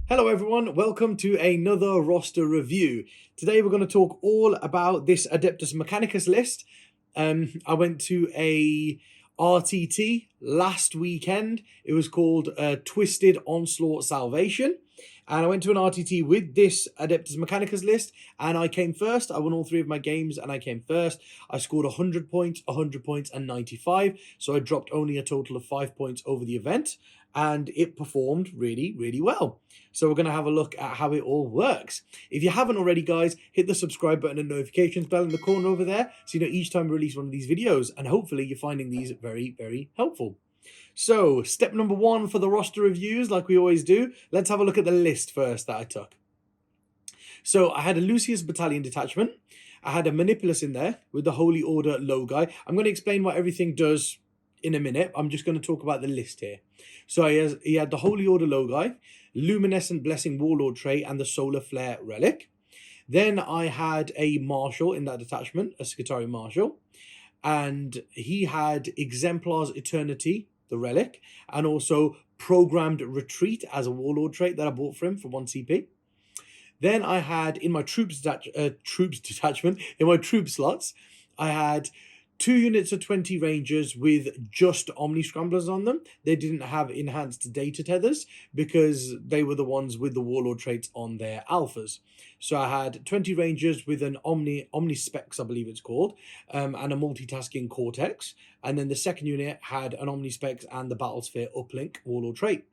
Hello everyone, welcome to another roster review. Today we're going to talk all about this Adeptus Mechanicus list. I went to a RTT last weekend. It was called Twisted Onslaught Salvation. And I went to an RTT with this Adeptus Mechanicus list, and I came first. I won all three of my games, and I came first. I scored 100 points, 100 points, and 95. So I dropped only a total of 5 points over the event, and it performed really, really well. So we're going to have a look at how it all works. If you haven't already, guys, hit the subscribe button and notifications bell in the corner over there, so you know each time we release one of these videos, and hopefully you're finding these very, very helpful. So, step number one for the roster reviews, like we always do, let's have a look at the list first that I took. So, I had a Lucius Battalion detachment. I had a Manipulus in there with the Holy Order Logi. I'm going to explain what everything does in a minute. I'm just going to talk about the list here. So, he had the Holy Order Logi, Luminescent Blessing Warlord trait, and the Solar Flare Relic. Then I had a Marshal in that detachment, a Scutari Marshal. And he had Exemplar's Eternity, the relic, and also Programmed Retreat as a Warlord trait that I bought for him for 1 CP. Then I had in my troops detachment, in my troop slots, I had 2 units of 20 Rangers with just Omni Scramblers on them. They didn't have enhanced data tethers because they were the ones with the Warlord traits on their alphas. So I had 20 Rangers with an Omni Specs, I believe it's called, and a multitasking Cortex. And then the second unit had an Omni Specs and the Battlesphere Uplink Warlord trait.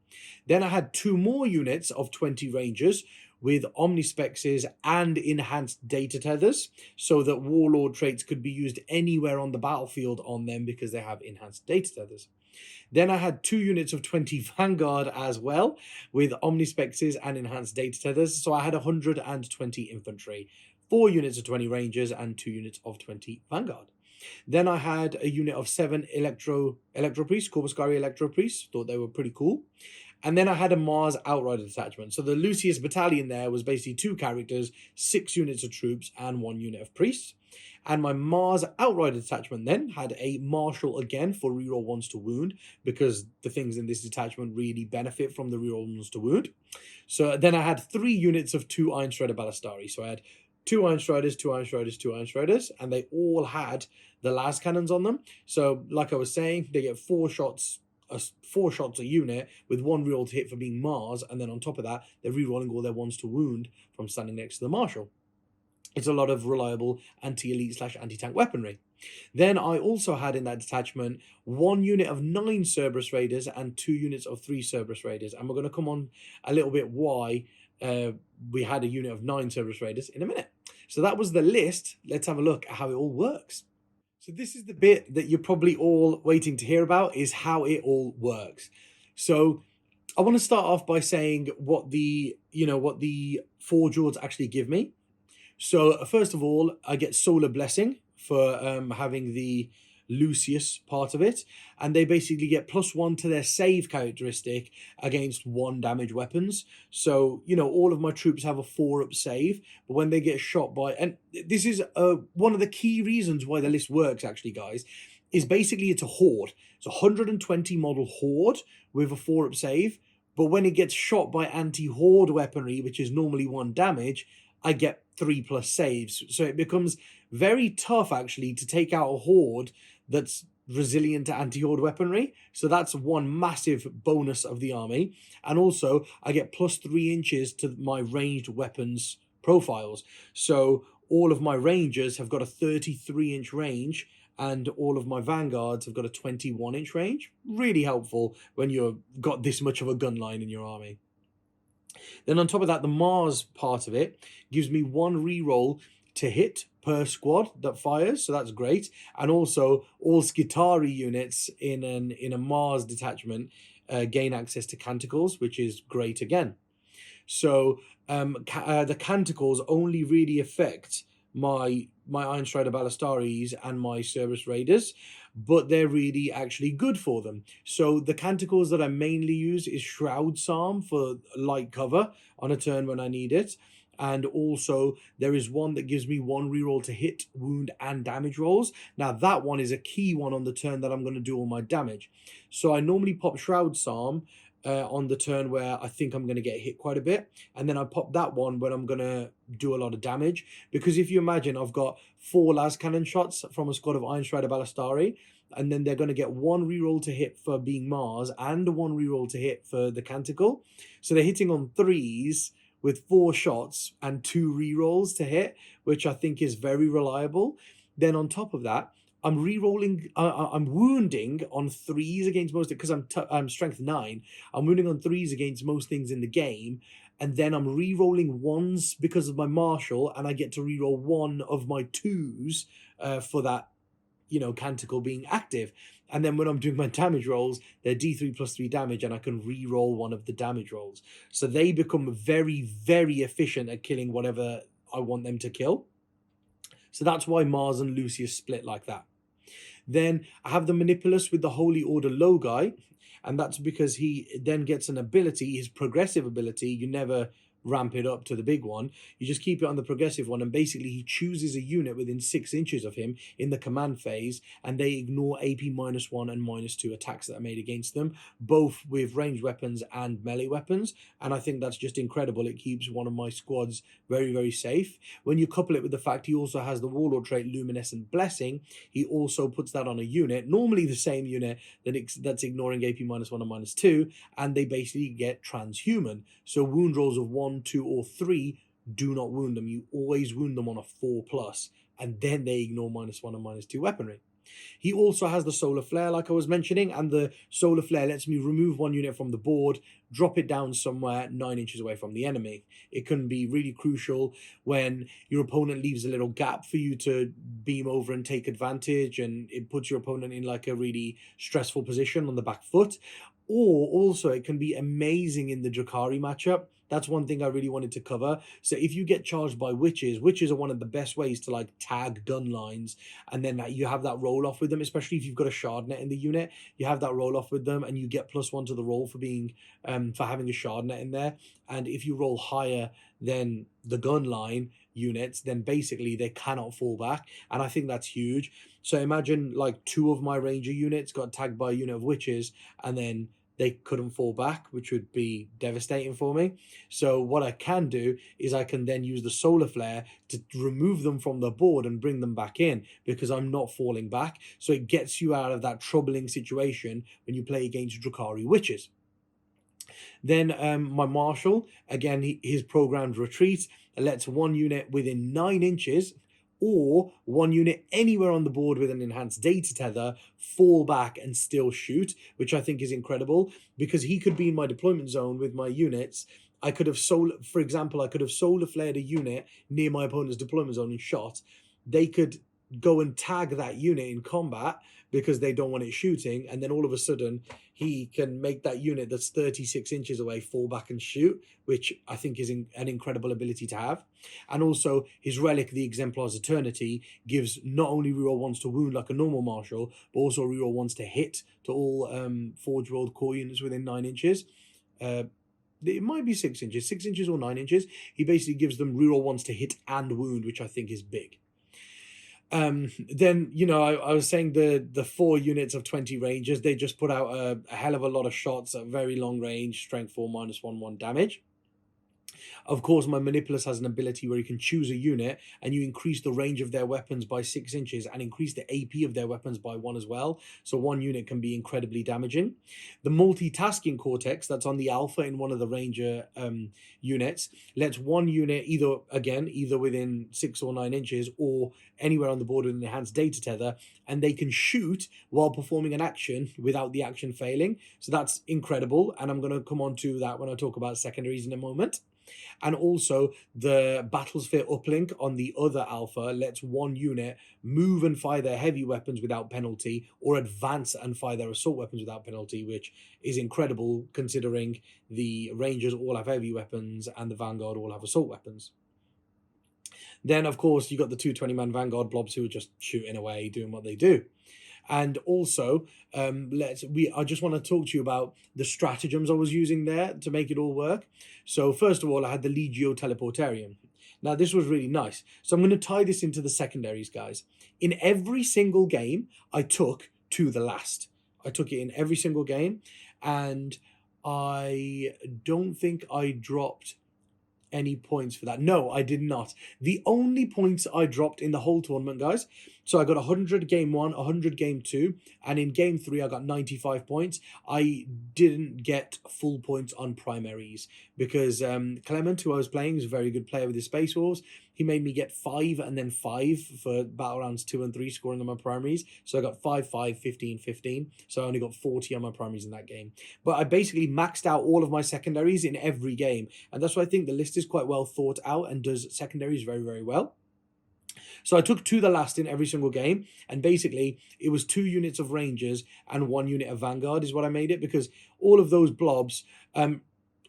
Then I had 2 more units of 20 Rangers with Omnispexes and enhanced data tethers, so that Warlord traits could be used anywhere on the battlefield on them because they have enhanced data tethers. Then I had 2 units of 20 Vanguard as well, with Omnispexes and enhanced data tethers, so I had 120 infantry, 4 units of 20 Rangers, and 2 units of 20 Vanguard. Then I had a unit of 7 Electro Priest, Corpuscari Electro Priests, thought they were pretty cool. And then I had a Mars Outrider detachment. So the Lucius Battalion there was basically 2 characters, 6 units of troops, and 1 unit of priests. And my Mars Outrider detachment then had a Marshal again for reroll 1s to wound, because the things in this detachment really benefit from the reroll 1s to wound. So then I had 3 units of 2 Iron Strider Ballistari. So I had 2 Iron Striders, 2 Iron Striders, 2 Iron Striders, and they all had the las cannons on them. So like I was saying, they get 4 shots a unit with 1 reroll to hit for being Mars, and then on top of that, they're rerolling all their 1s to wound from standing next to the Marshal. It's a lot of reliable anti-elite / anti-tank weaponry. Then I also had in that detachment 1 unit of 9 Cerberus Raiders and 2 units of 3 Cerberus Raiders, and we're going to come on a little bit why we had a unit of 9 Cerberus Raiders in a minute. So that was the list. Let's have a look at how it all works. So this is the bit that you're probably all waiting to hear about, is how it all works. So I want to start off by saying what the Forge Lords actually give me. So first of all, I get Solar Blessing for having the Lucius part of it, and they basically get +1 to their save characteristic against 1 damage weapons. So all of my troops have a 4-up save, but when they get shot by, and this is one of the key reasons why the list works actually, guys, is basically it's a horde. It's a 120 model horde with a 4-up save, but when it gets shot by anti-horde weaponry, which is normally 1 damage, I get 3+ saves. So it becomes very tough actually to take out a horde that's resilient to anti-horde weaponry. So that's one massive bonus of the army. And also I get +3 inches to my ranged weapons profiles. So all of my rangers have got a 33-inch range, and all of my Vanguards have got a 21-inch range. Really helpful when you've got this much of a gun line in your army. Then on top of that, the Mars part of it gives me 1 reroll to hit per squad that fires, so that's great. And also all Scutari units in a Mars detachment gain access to Canticles, which is great again. So the Canticles only really affect my Iron Strider Ballistaries and my Cerberus Raiders, but they're really actually good for them. So the Canticles that I mainly use is Shroud Psalm for light cover on a turn when I need it. And also there is one that gives me 1 reroll to hit, wound, and damage rolls. Now that one is a key one on the turn that I'm going to do all my damage. So I normally pop Shroud Psalm on the turn where I think I'm going to get hit quite a bit, and then I pop that one when I'm going to do a lot of damage. Because if you imagine, I've got 4 las cannon shots from a squad of Iron Strider Ballistari, and then they're going to get 1 reroll to hit for being Mars and 1 reroll to hit for the Canticle. So they're hitting on 3s with 4 shots and 2 rerolls to hit, which I think is very reliable. Then on top of that, I'm re-rolling. I'm wounding on 3s against most, because I'm strength 9. I'm wounding on 3s against most things in the game, and then I'm re-rolling 1s because of my martial, and I get to re-roll 1 of my 2s for that, Canticle being active. And then when I'm doing my damage rolls, they're D3 plus 3 damage, and I can re-roll 1 of the damage rolls. So they become very, very efficient at killing whatever I want them to kill. So that's why Mars and Lucius split like that. Then I have the Manipulus with the Holy Order Logi, and that's because he then gets an ability, his progressive ability. You never ramp it up to the big one. You just keep it on the progressive one, and basically he chooses a unit within 6 inches of him in the command phase, and they ignore AP -1 and -2 attacks that are made against them, both with ranged weapons and melee weapons. And I think that's just incredible. It keeps one of my squads very, very safe. When you couple it with the fact he also has the Warlord trait Luminescent Blessing, he also puts that on a unit, normally the same unit that's ignoring AP -1 and -2, and they basically get transhuman. So wound rolls of 1, 2, or 3 do not wound them. You always wound them on a 4+, and then they ignore -1 and -2 weaponry. He also has the Solar Flare, like I was mentioning, and the Solar Flare lets me remove 1 unit from the board, drop it down somewhere 9 inches away from the enemy. It can be really crucial when your opponent leaves a little gap for you to beam over and take advantage, and it puts your opponent in like a really stressful position on the back foot. Or also it can be amazing in the Drakari matchup. That's one thing I really wanted to cover. So if you get charged by witches are one of the best ways to like tag gun lines, and then you have that roll off with them, especially if you've got a shard net in the unit. You have that roll off with them, and you get +1 to the roll for being for having a shard net in there. And if you roll higher than the gun line units, then basically they cannot fall back, and I think that's huge. So imagine like 2 of my ranger units got tagged by a unit of witches, and then they couldn't fall back, which would be devastating for me. So what I can do is I can then use the Solar Flare to remove them from the board and bring them back in, because I'm not falling back. So it gets you out of that troubling situation when you play against Drakari witches. Then my Marshal, again, his programmed retreat lets 1 unit within 9 inches or 1 unit anywhere on the board with an enhanced data tether fall back and still shoot, which I think is incredible, because he could be in my deployment zone with my units. I could have for example, I could have solar flared a unit near my opponent's deployment zone and shot. They could go and tag that unit in combat because they don't want it shooting, and then all of a sudden he can make that unit that's 36 inches away fall back and shoot, which I think is an incredible ability to have. And also his relic, the Exemplar's Eternity, gives not only reroll 1s to wound like a normal marshal, but also reroll 1s to hit to all Forge World core units within 9 inches. It might be 6 inches, 6 inches or 9 inches. He basically gives them reroll 1s to hit and wound, which I think is big. Then, I was saying the 4 units of 20 rangers, they just put out a hell of a lot of shots at very long range, strength 4 -1/1 damage. Of course, my Manipulus has an ability where you can choose a unit and you increase the range of their weapons by 6 inches and increase the AP of their weapons by 1 as well. So 1 unit can be incredibly damaging. The multitasking cortex that's on the alpha in one of the ranger units lets 1 unit either within 6 or 9 inches or anywhere on the board with an enhanced data tether, and they can shoot while performing an action without the action failing. So that's incredible, and I'm going to come on to that when I talk about secondaries in a moment. And also the Battlesphere uplink on the other alpha lets 1 unit move and fire their heavy weapons without penalty, or advance and fire their assault weapons without penalty, which is incredible considering the Rangers all have heavy weapons and the Vanguard all have assault weapons. Then, of course, you got the 220-man Vanguard blobs who are just shooting away, doing what they do. And also, I just want to talk to you about the stratagems I was using there to make it all work. So first of all, I had the Legio Teleportarium. Now, this was really nice. So I'm going to tie this into the secondaries, guys. In every single game, I took to the last. I took it in every single game. And I don't think I dropped any points for that. No, I did not. The only points I dropped in the whole tournament, guys, so I got 100 game 1, 100 game 2, and in game 3 I got 95 points. I didn't get full points on primaries because Clement, who I was playing, is a very good player with his Space Wolves. He made me get 5 and then 5 for battle rounds 2 and 3 scoring on my primaries. So I got 5, 5, 15, 15. So I only got 40 on my primaries in that game. But I basically maxed out all of my secondaries in every game. And that's why I think the list is quite well thought out and does secondaries very, very well. So I took to the last in every single game, and basically it was 2 units of Rangers and 1 unit of Vanguard is what I made it, because all of those blobs,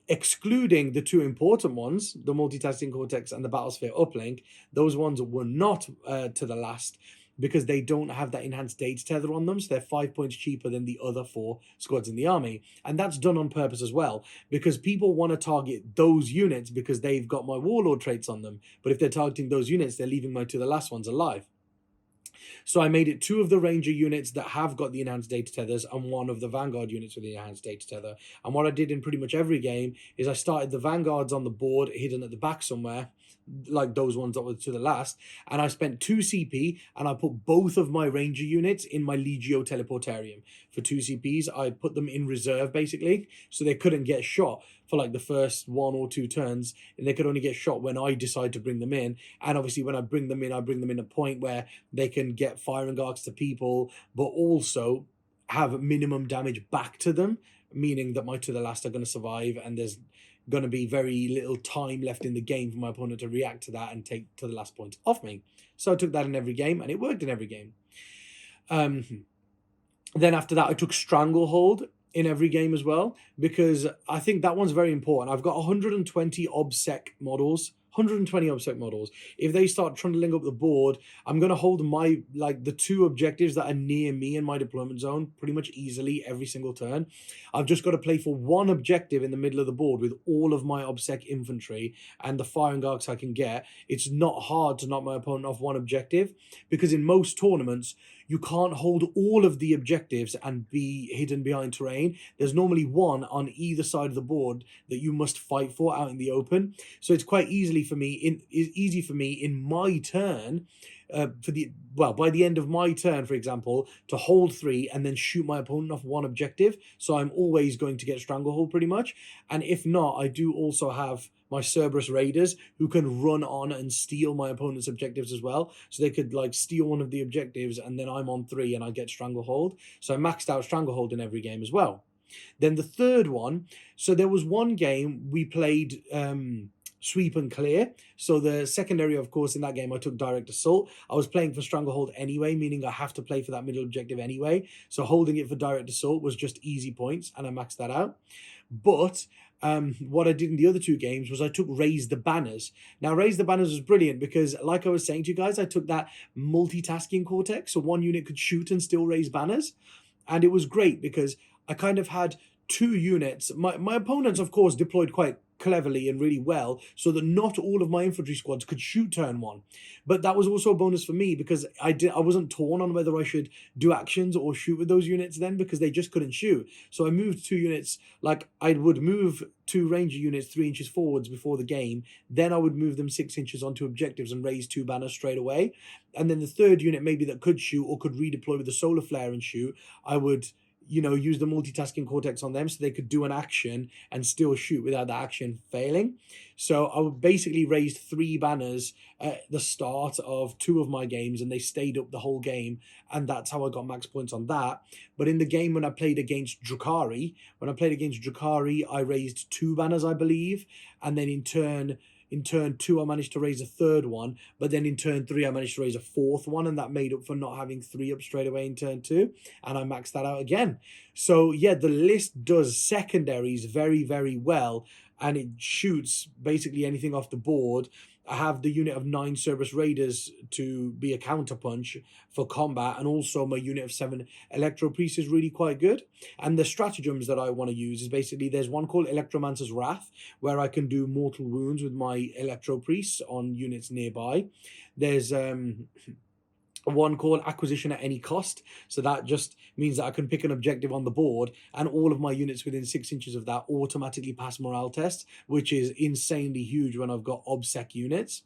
excluding the 2 important ones, the Multitasking Cortex and the Battlesphere Uplink, those ones were not to the last because they don't have that enhanced data tether on them, so they're 5 points cheaper than the other 4 squads in the army. And that's done on purpose as well, because people want to target those units because they've got my Warlord traits on them. But if they're targeting those units, they're leaving my to the last ones alive. So I made it 2 of the Ranger units that have got the enhanced data tethers and 1 of the Vanguard units with the enhanced data tether. And what I did in pretty much every game is I started the Vanguards on the board, hidden at the back somewhere, like those ones that were to the last, and I spent 2 CP and I put both of my Ranger units in my Legio Teleportarium. For 2 CPs, I put them in reserve basically, so they couldn't get shot for like the first 1 or 2 turns, and they could only get shot when I decide to bring them in. And obviously when I bring them in a point where they can get firing arcs to people, but also have minimum damage back to them, meaning that my to the last are going to survive, and there's going to be very little time left in the game for my opponent to react to that and take to the last points off me. So I took that in every game, and it worked in every game. Then after that, I took Stranglehold in every game as well, because I think that one's very important. I've got 120 OBSEC models. 120 OBSEC models. If they start trundling up the board, I'm going to hold my, like, the 2 objectives that are near me in my deployment zone pretty much easily every single turn. I've just got to play for 1 objective in the middle of the board with all of my OBSEC infantry and the firing arcs I can get. It's not hard to knock my opponent off 1 objective, because in most tournaments, you can't hold all of the objectives and be hidden behind terrain. There's normally 1 on either side of the board that you must fight for out in the open. So it's quite easy for me in my turn, by the end of my turn, for example, to hold 3 and then shoot my opponent off 1 objective. So I'm always going to get Stranglehold pretty much. And if not, I do also have my Cerberus Raiders who can run on and steal my opponent's objectives as well. So they could like steal one of the objectives and then I'm on 3 and I get Stranglehold. So I maxed out Stranglehold in every game as well. Then the third one, so there was one game we played sweep and clear. So the secondary, of course, in that game, I took direct assault. I was playing for Stranglehold anyway, meaning I have to play for that middle objective anyway. So holding it for direct assault was just easy points, and I maxed that out. But what I did in the other 2 games was I took Raise the Banners. Now, Raise the Banners was brilliant because, like I was saying to you guys, I took that multitasking cortex, so 1 unit could shoot and still raise banners. And it was great because I kind of had 2 units. My opponents, of course, deployed quite cleverly and really well, so that not all of my infantry squads could shoot turn 1. But that was also a bonus for me because I wasn't torn on whether I should do actions or shoot with those units then, because they just couldn't shoot. So I moved 2 units, like I would move 2 ranger units 3 inches forwards before the game, then I would move them 6 inches onto objectives and raise 2 banners straight away. And then the 3rd unit maybe that could shoot or could redeploy with the solar flare and shoot, I would use the multitasking cortex on them so they could do an action and still shoot without the action failing. So I basically raised 3 banners at the start of 2 of my games, and they stayed up the whole game, and that's how I got max points on that. But in the game when I played against drakari, I raised 2 banners, I believe, and then in turn 2 I managed to raise a 3rd one, but then in turn 3 I managed to raise a 4th one, and that made up for not having 3 up straight away in turn 2, and I maxed that out again. So yeah, the list does secondaries very, very well, and it shoots basically anything off the board. I have the unit of 9 Cerberus Raiders to be a counterpunch for combat, and also my unit of 7 Electro Priest is really quite good. And the stratagems that I want to use is basically, there's one called Electromancer's Wrath, where I can do mortal wounds with my Electro Priests on units nearby. There's one called acquisition at any cost. So that just means that I can pick an objective on the board and all of my units within 6 inches of that automatically pass morale tests, which is insanely huge when I've got obsec units.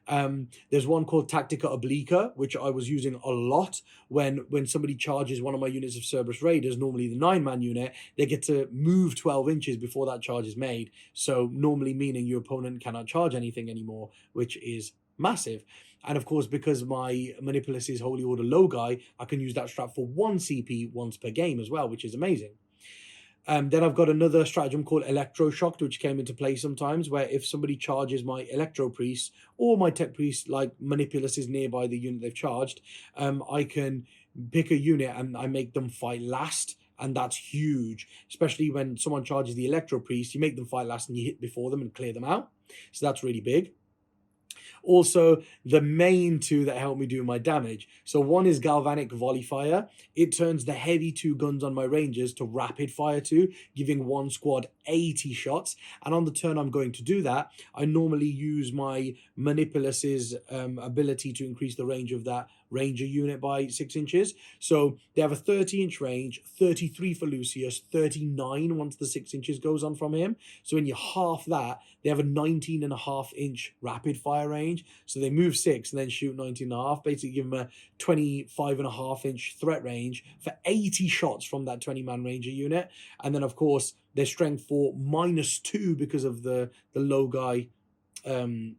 There's one called Tactica Obliqua, which I was using a lot when somebody charges one of my units of Cerberus Raiders, normally the 9-man unit, they get to move 12 inches before that charge is made. So normally meaning your opponent cannot charge anything anymore, which is massive. And of course, because my Manipulus is Holy Order Logi, I can use that strat for 1 CP once per game as well, which is amazing. Then I've got another stratagem called Electro Shock, which came into play sometimes, where if somebody charges my Electro Priest or my Tech Priest, like Manipulus is nearby the unit they've charged, I can pick a unit and I make them fight last. And that's huge, especially when someone charges the Electro Priest, you make them fight last and you hit before them and clear them out. So that's really big. Also, the main two that help me do my damage. So one is Galvanic Volley Fire. It turns the heavy 2 guns on my Rangers to rapid fire 2, giving one squad 80 shots. And on the turn I'm going to do that, I normally use my Manipulus's ability to increase the range of that Ranger unit by 6 inches. So they have a 30-inch range, 33 for Lucius, 39 once the 6 inches goes on from him. So when you half that, they have a 19.5-inch rapid fire range. So they move 6 and then shoot 19.5, basically give them a 25.5-inch threat range for 80 shots from that 20-man Ranger unit. And then, of course, their strength 4 -2 because of the Logi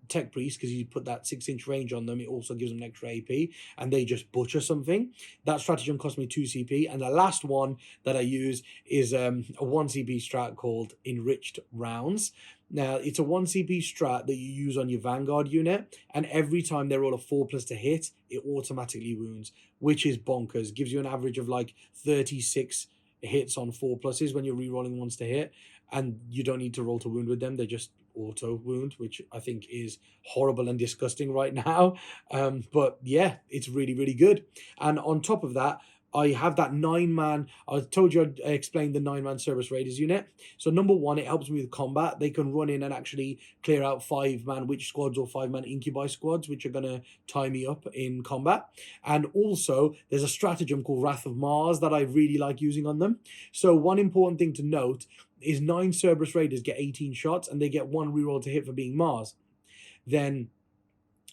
Tech Priest, because you put that 6-inch range on them, it also gives them an extra AP, and they just butcher something. That stratagem cost me 2 CP, and the last one that I use is a 1 CP strat called Enriched Rounds. Now, it's a 1 CP strat that you use on your Vanguard unit, and every time they roll a 4+ to hit, it automatically wounds, which is bonkers. Gives you an average of like 36 hits on 4+s when you're rerolling ones to hit, and you don't need to roll to wound with them. They just auto wound, which I think is horrible and disgusting right now. But yeah, it's really, really good. And on top of that, I have that 9-man. I told you I explained the 9-man Cerberus Raiders unit. So number one, it helps me with combat. They can run in and actually clear out 5-man witch squads or 5-man incubi squads, which are going to tie me up in combat. And also, there's a stratagem called Wrath of Mars that I really like using on them. So one important thing to note is 9 Cerberus Raiders get 18 shots and they get 1 reroll to hit for being Mars. Then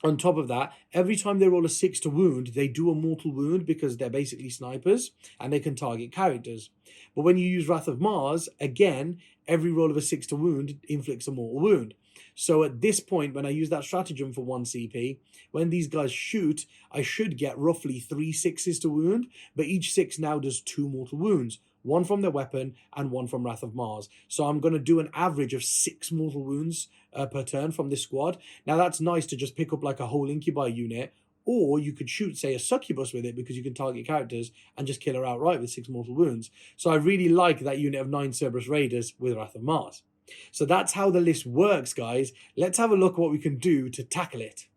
on top of that, every time they roll a 6 to wound, they do a mortal wound because they're basically snipers and they can target characters. But when you use Wrath of Mars, again, every roll of a 6 to wound inflicts a mortal wound. So at this point, when I use that stratagem for 1 CP, when these guys shoot, I should get roughly 3 6s to wound, but each 6 now does 2 mortal wounds. 1 from their weapon and 1 from Wrath of Mars. So I'm going to do an average of 6 mortal wounds per turn from this squad. Now that's nice to just pick up like a whole incubi unit, or you could shoot, say, a succubus with it because you can target characters and just kill her outright with 6 mortal wounds. So I really like that unit of 9 Cerberus Raiders with Wrath of Mars. So that's how the list works, guys. Let's have a look at what we can do to tackle it.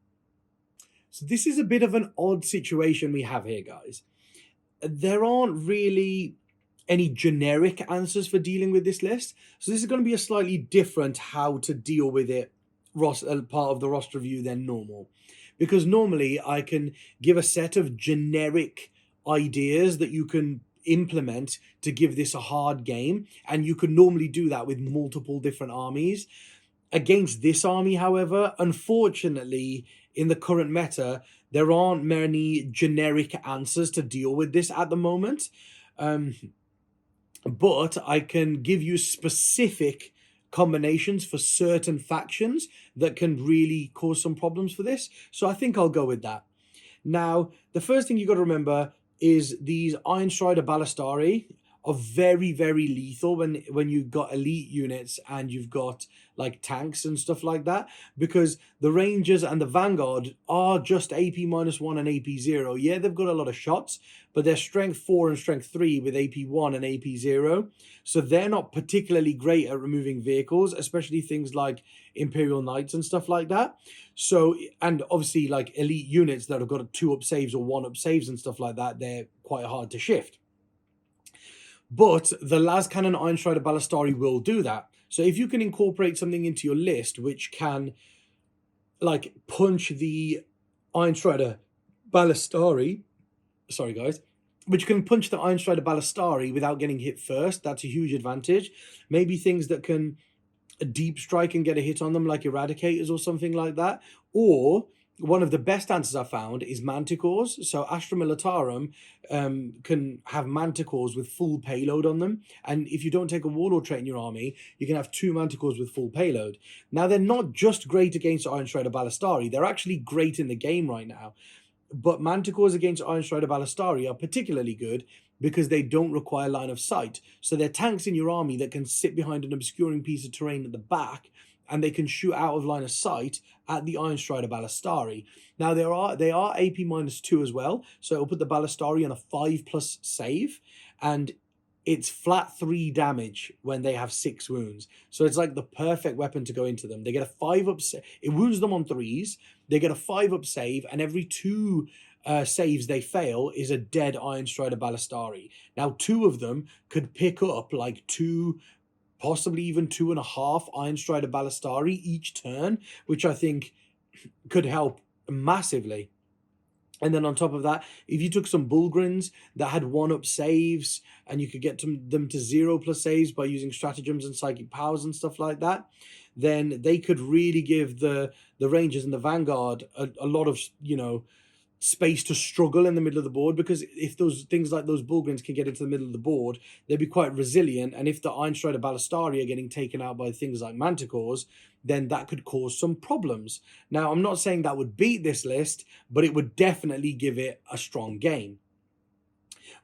So this is a bit of an odd situation we have here, guys. There aren't really any generic answers for dealing with this list. So this is going to be a slightly different how to deal with it part of the roster review than normal. Because normally I can give a set of generic ideas that you can implement to give this a hard game. And you can normally do that with multiple different armies. Against this army, however, unfortunately, in the current meta, there aren't many generic answers to deal with this at the moment. But I can give you specific combinations for certain factions that can really cause some problems for this. So I think I'll go with that. Now, the first thing you got to remember is these Iron Strider Ballistari are very, very lethal when you've got elite units and you've got like tanks and stuff like that, because the Rangers and the Vanguard are just AP -1 and AP 0. Yeah, they've got a lot of shots, but they're strength 4 and strength 3 with AP 1 and AP 0. So they're not particularly great at removing vehicles, especially things like Imperial Knights and stuff like that. So, and obviously like elite units that have got 2-up saves or 1-up saves and stuff like that, they're quite hard to shift. But the Las Cannon Iron Strider Ballistari will do that. So if you can incorporate something into your list which can like punch the Iron Strider Ballistari. Sorry, guys. But you can punch the Iron Strider Ballistari without getting hit first. That's a huge advantage. Maybe things that can deep strike and get a hit on them, like Eradicators or something like that. Or one of the best answers I found is manticores. So Astra Militarum can have manticores with full payload on them. And if you don't take a warlord trait in your army, you can have 2 manticores with full payload. Now, they're not just great against Iron Strider Ballistari, they're actually great in the game right now. But manticores against Iron Strider Ballistari are particularly good because they don't require line of sight. So they're tanks in your army that can sit behind an obscuring piece of terrain at the back, and they can shoot out of line of sight at the Iron Strider Ballistari. Now they are AP -2 as well, so it'll put the Ballistari on a 5+ save, and it's flat 3 damage when they have 6 wounds. So it's like the perfect weapon to go into them. They get a 5-up it wounds them on 3s. They get a 5-up save, and every 2 saves they fail is a dead Iron Strider Ballistari. Now, 2 of them could pick up like 2, possibly even 2.5 Iron Strider Ballistari each turn, which I think could help massively. And then on top of that, if you took some bulgarians that had 1-up saves, and you could get them to 0+ saves by using stratagems and psychic powers and stuff like that, then they could really give the Rangers and the Vanguard a lot of, space to struggle in the middle of the board, because if those things like those bulgarians can get into the middle of the board, they'd be quite resilient. And if the Iron Strider Ballistari are getting taken out by things like manticores, then that could cause some problems. Now, I'm not saying that would beat this list, but it would definitely give it a strong game.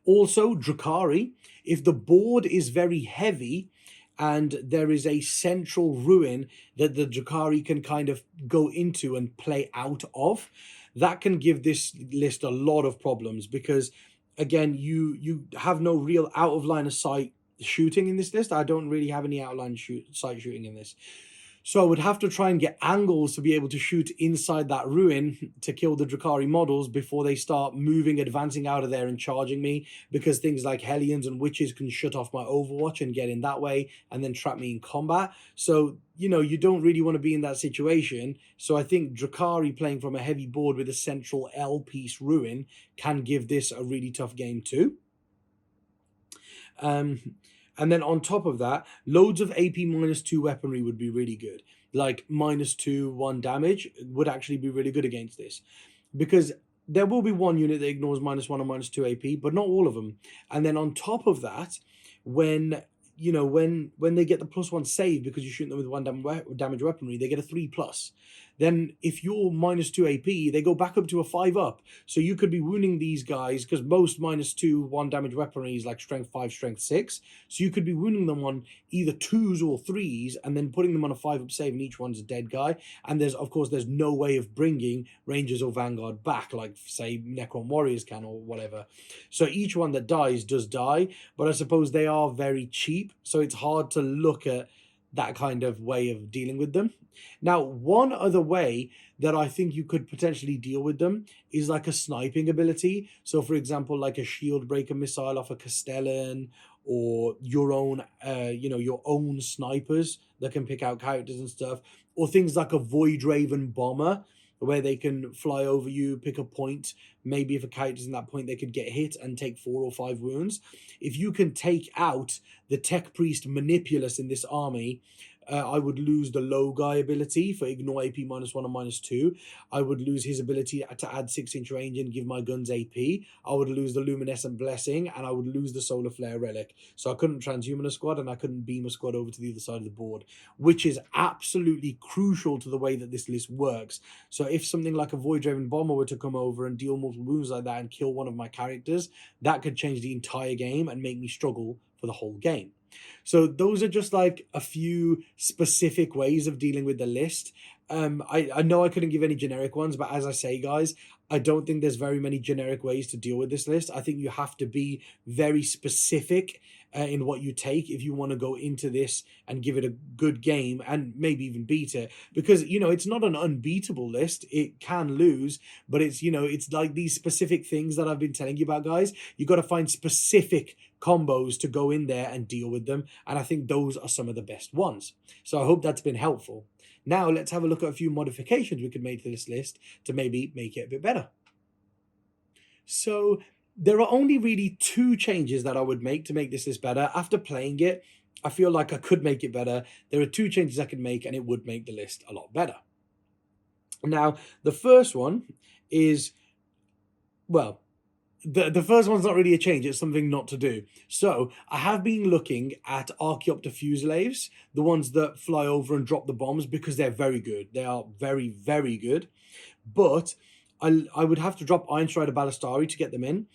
Also, drakari. If the board is very heavy and there is a central ruin that the drakari can kind of go into and play out of, that can give this list a lot of problems, because again, you have no real out of line of sight shooting in this list. I don't really have any outline sight shooting in this. So I would have to try and get angles to be able to shoot inside that ruin to kill the drakari models before they start moving, advancing out of there and charging me, because things like Hellions and Witches can shut off my Overwatch and get in that way and then trap me in combat. So, you don't really want to be in that situation. So I think drakari playing from a heavy board with a central L-piece ruin can give this a really tough game too. And then on top of that, loads of AP -2 weaponry would be really good. Like -2, 1 damage would actually be really good against this. Because there will be one unit that ignores -1 or -2 AP, but not all of them. And then on top of that, when they get the +1 save because you shoot them with 1 damage weaponry, they get a 3+. Then if you're -2 AP, they go back up to a 5-up. So you could be wounding these guys, because most -2 1 damage weaponry is like strength 5, strength 6. So you could be wounding them on either 2s or 3s and then putting them on a 5-up save, and each one's a dead guy. And there's no way of bringing Rangers or Vanguard back, like say Necron Warriors can or whatever. So each one that dies does die, but I suppose they are very cheap. So it's hard to look at that kind of way of dealing with them. Now, one other way that I think you could potentially deal with them is like a sniping ability. So, for example, like a shield breaker missile off a Castellan, or your own, your own snipers that can pick out characters and stuff, or things like a Void Raven bomber, where they can fly over you, pick a point. Maybe if a character's in that point, they could get hit and take 4 or 5 wounds. If you can take out the Tech Priest Manipulus in this army, I would lose the low guy ability for ignore AP -1 or -2. I would lose his ability to add 6-inch range and give my guns AP. I would lose the Luminescent Blessing, and I would lose the Solar Flare Relic. So I couldn't transhuman a squad, and I couldn't beam a squad over to the other side of the board, which is absolutely crucial to the way that this list works. So if something like a Void Raven Bomber were to come over and deal multiple wounds like that and kill one of my characters, that could change the entire game and make me struggle for the whole game. So those are just like a few specific ways of dealing with the list. I know I couldn't give any generic ones, but as I say, guys, I don't think there's very many generic ways to deal with this list. I think you have to be very specific in what you take if you want to go into this and give it a good game and maybe even beat it. Because, it's not an unbeatable list. It can lose, but it's like these specific things that I've been telling you about, guys. You got to find specific combos to go in there and deal with them. And I think those are some of the best ones. So I hope that's been helpful. Now let's have a look at a few modifications we could make to this list to maybe make it a bit better. So there are only really two changes that I would make to make this list better. After playing it, I feel like I could make it better. There are two changes I could make, and it would make the list a lot better. Now, the first one is, well, the first one's not really a change, it's something not to do. So I have been looking at Archaeopter Fuselaves, the ones that fly over and drop the bombs, because they're very good. They are very, very good. But I would have to drop Iron Strider Ballistari to get them in.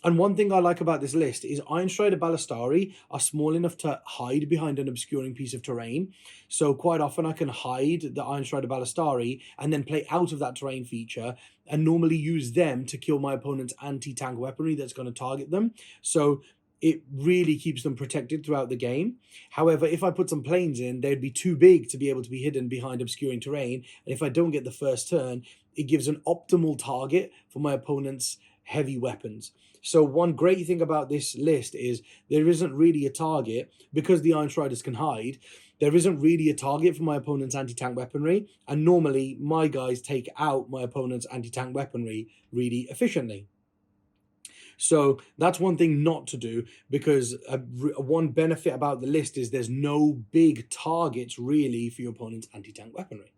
And one thing I like about this list is Iron Strider Ballistari are small enough to hide behind an obscuring piece of terrain. So quite often I can hide the Iron Strider Ballistari and then play out of that terrain feature and normally use them to kill my opponent's anti-tank weaponry that's going to target them. So it really keeps them protected throughout the game. However, if I put some planes in, they'd be too big to be able to be hidden behind obscuring terrain. And if I don't get the first turn, it gives an optimal target for my opponent's heavy weapons. So one great thing about this list is there isn't really a target, because the Iron Striders can hide, there isn't really a target for my opponent's anti-tank weaponry, and normally my guys take out my opponent's anti-tank weaponry really efficiently. So that's one thing not to do, because one benefit about the list is there's no big targets really for your opponent's anti-tank weaponry.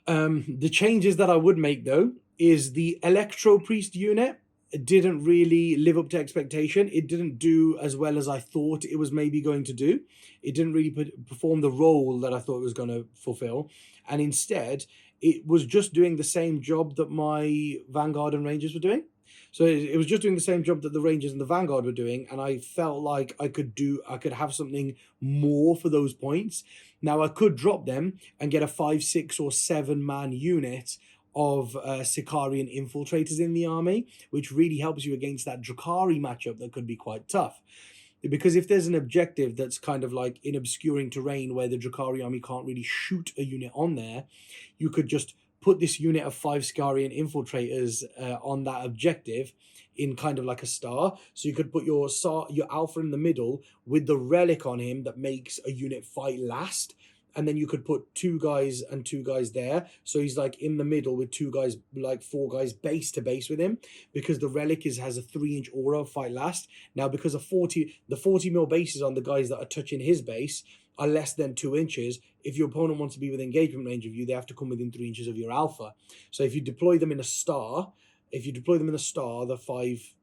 The changes that I would make, though, is the Electro Priest unit didn't really live up to expectation. It didn't do as well as I thought it was maybe going to do. It didn't really perform the role that I thought it was going to fulfill. And instead, it was just doing the same job that my Vanguard and Rangers were doing. So it was just doing the same job that the Rangers and the Vanguard were doing, and I felt like I could have something more for those points. Now I could drop them and get a 5, 6, or 7 man unit of Sicarian infiltrators in the army, which really helps you against that Drakari matchup that could be quite tough. Because if there's an objective that's kind of like in obscuring terrain where the Drakari army can't really shoot a unit on there, you could just put this unit of 5 Sicarian infiltrators on that objective in kind of like a star. So you could put your alpha in the middle with the relic on him that makes a unit fight last. And then you could put 2 guys and 2 guys there. So he's like in the middle with 2 guys, like 4 guys base to base with him, because the relic has a 3-inch aura of fight last. Now, because of the 40 mil bases on the guys that are touching his base are less than 2 inches. If your opponent wants to be within engagement range of you, they have to come within 3 inches of your alpha. So if you deploy them in a star, the 5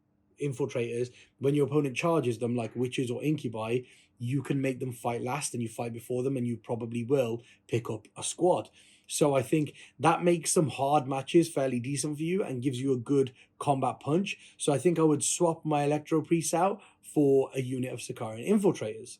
infiltrators, when your opponent charges them like witches or incubi, you can make them fight last, and you fight before them, and you probably will pick up a squad. So I think that makes some hard matches fairly decent for you and gives you a good combat punch. So I think I would swap my Electro Priest out for a unit of Sicarian infiltrators.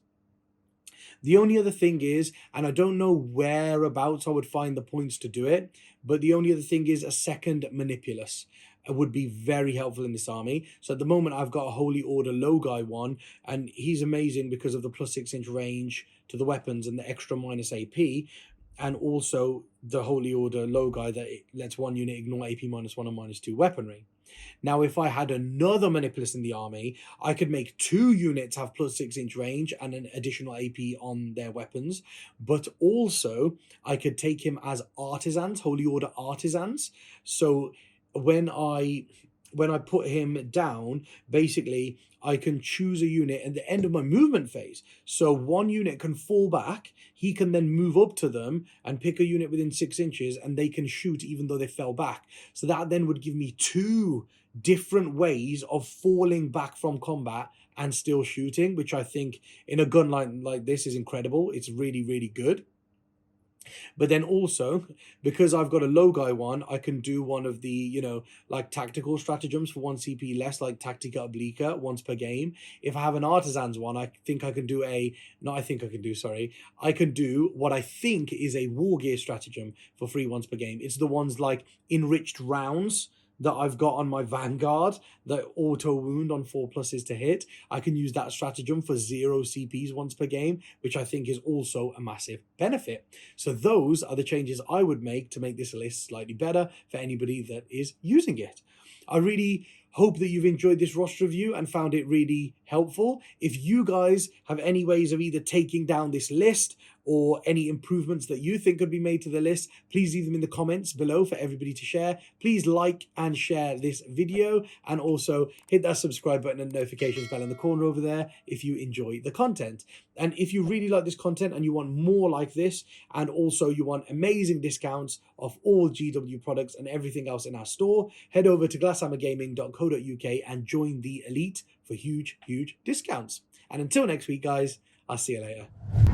The only other thing is, and I don't know whereabouts I would find the points to do it, but the only other thing is a second Manipulus would be very helpful in this army. So at the moment, I've got a Holy Order Logai one, and he's amazing because of the plus 6-inch range to the weapons and the extra minus AP, and also the Holy Order Logai that lets one unit ignore AP -1 and -2 weaponry. Now, if I had another Manipulus in the army, I could make 2 units have plus 6-inch range and an additional AP on their weapons. But also, I could take him as artisans, Holy Order artisans. So when I put him down, basically, I can choose a unit at the end of my movement phase. So one unit can fall back, he can then move up to them and pick a unit within 6 inches, and they can shoot even though they fell back. So that then would give me 2 different ways of falling back from combat and still shooting, which I think in a gun like this is incredible. It's really, really good. But then also, because I've got a Logai one, I can do one of the, like tactical stratagems for 1 CP less, like Tactica Obliqua once per game. If I have an Artisans one, I can do what I think is a War Gear stratagem for 3 once per game. It's the ones like enriched rounds that I've got on my Vanguard that auto wound on 4 pluses to hit. I can use that stratagem for 0 CPs once per game, which I think is also a massive benefit. So those are the changes I would make to make this list slightly better for anybody that is using it. I really hope that you've enjoyed this roster review and found it really helpful. If you guys have any ways of either taking down this list or any improvements that you think could be made to the list, please leave them in the comments below for everybody to share. Please like and share this video, and also hit that subscribe button and notifications bell in the corner over there if you enjoy the content. And if you really like this content and you want more like this, and also you want amazing discounts of all GW products and everything else in our store, head over to glasshammergaming.co.uk and join the elite for huge discounts. And until next week, guys, I'll see you later.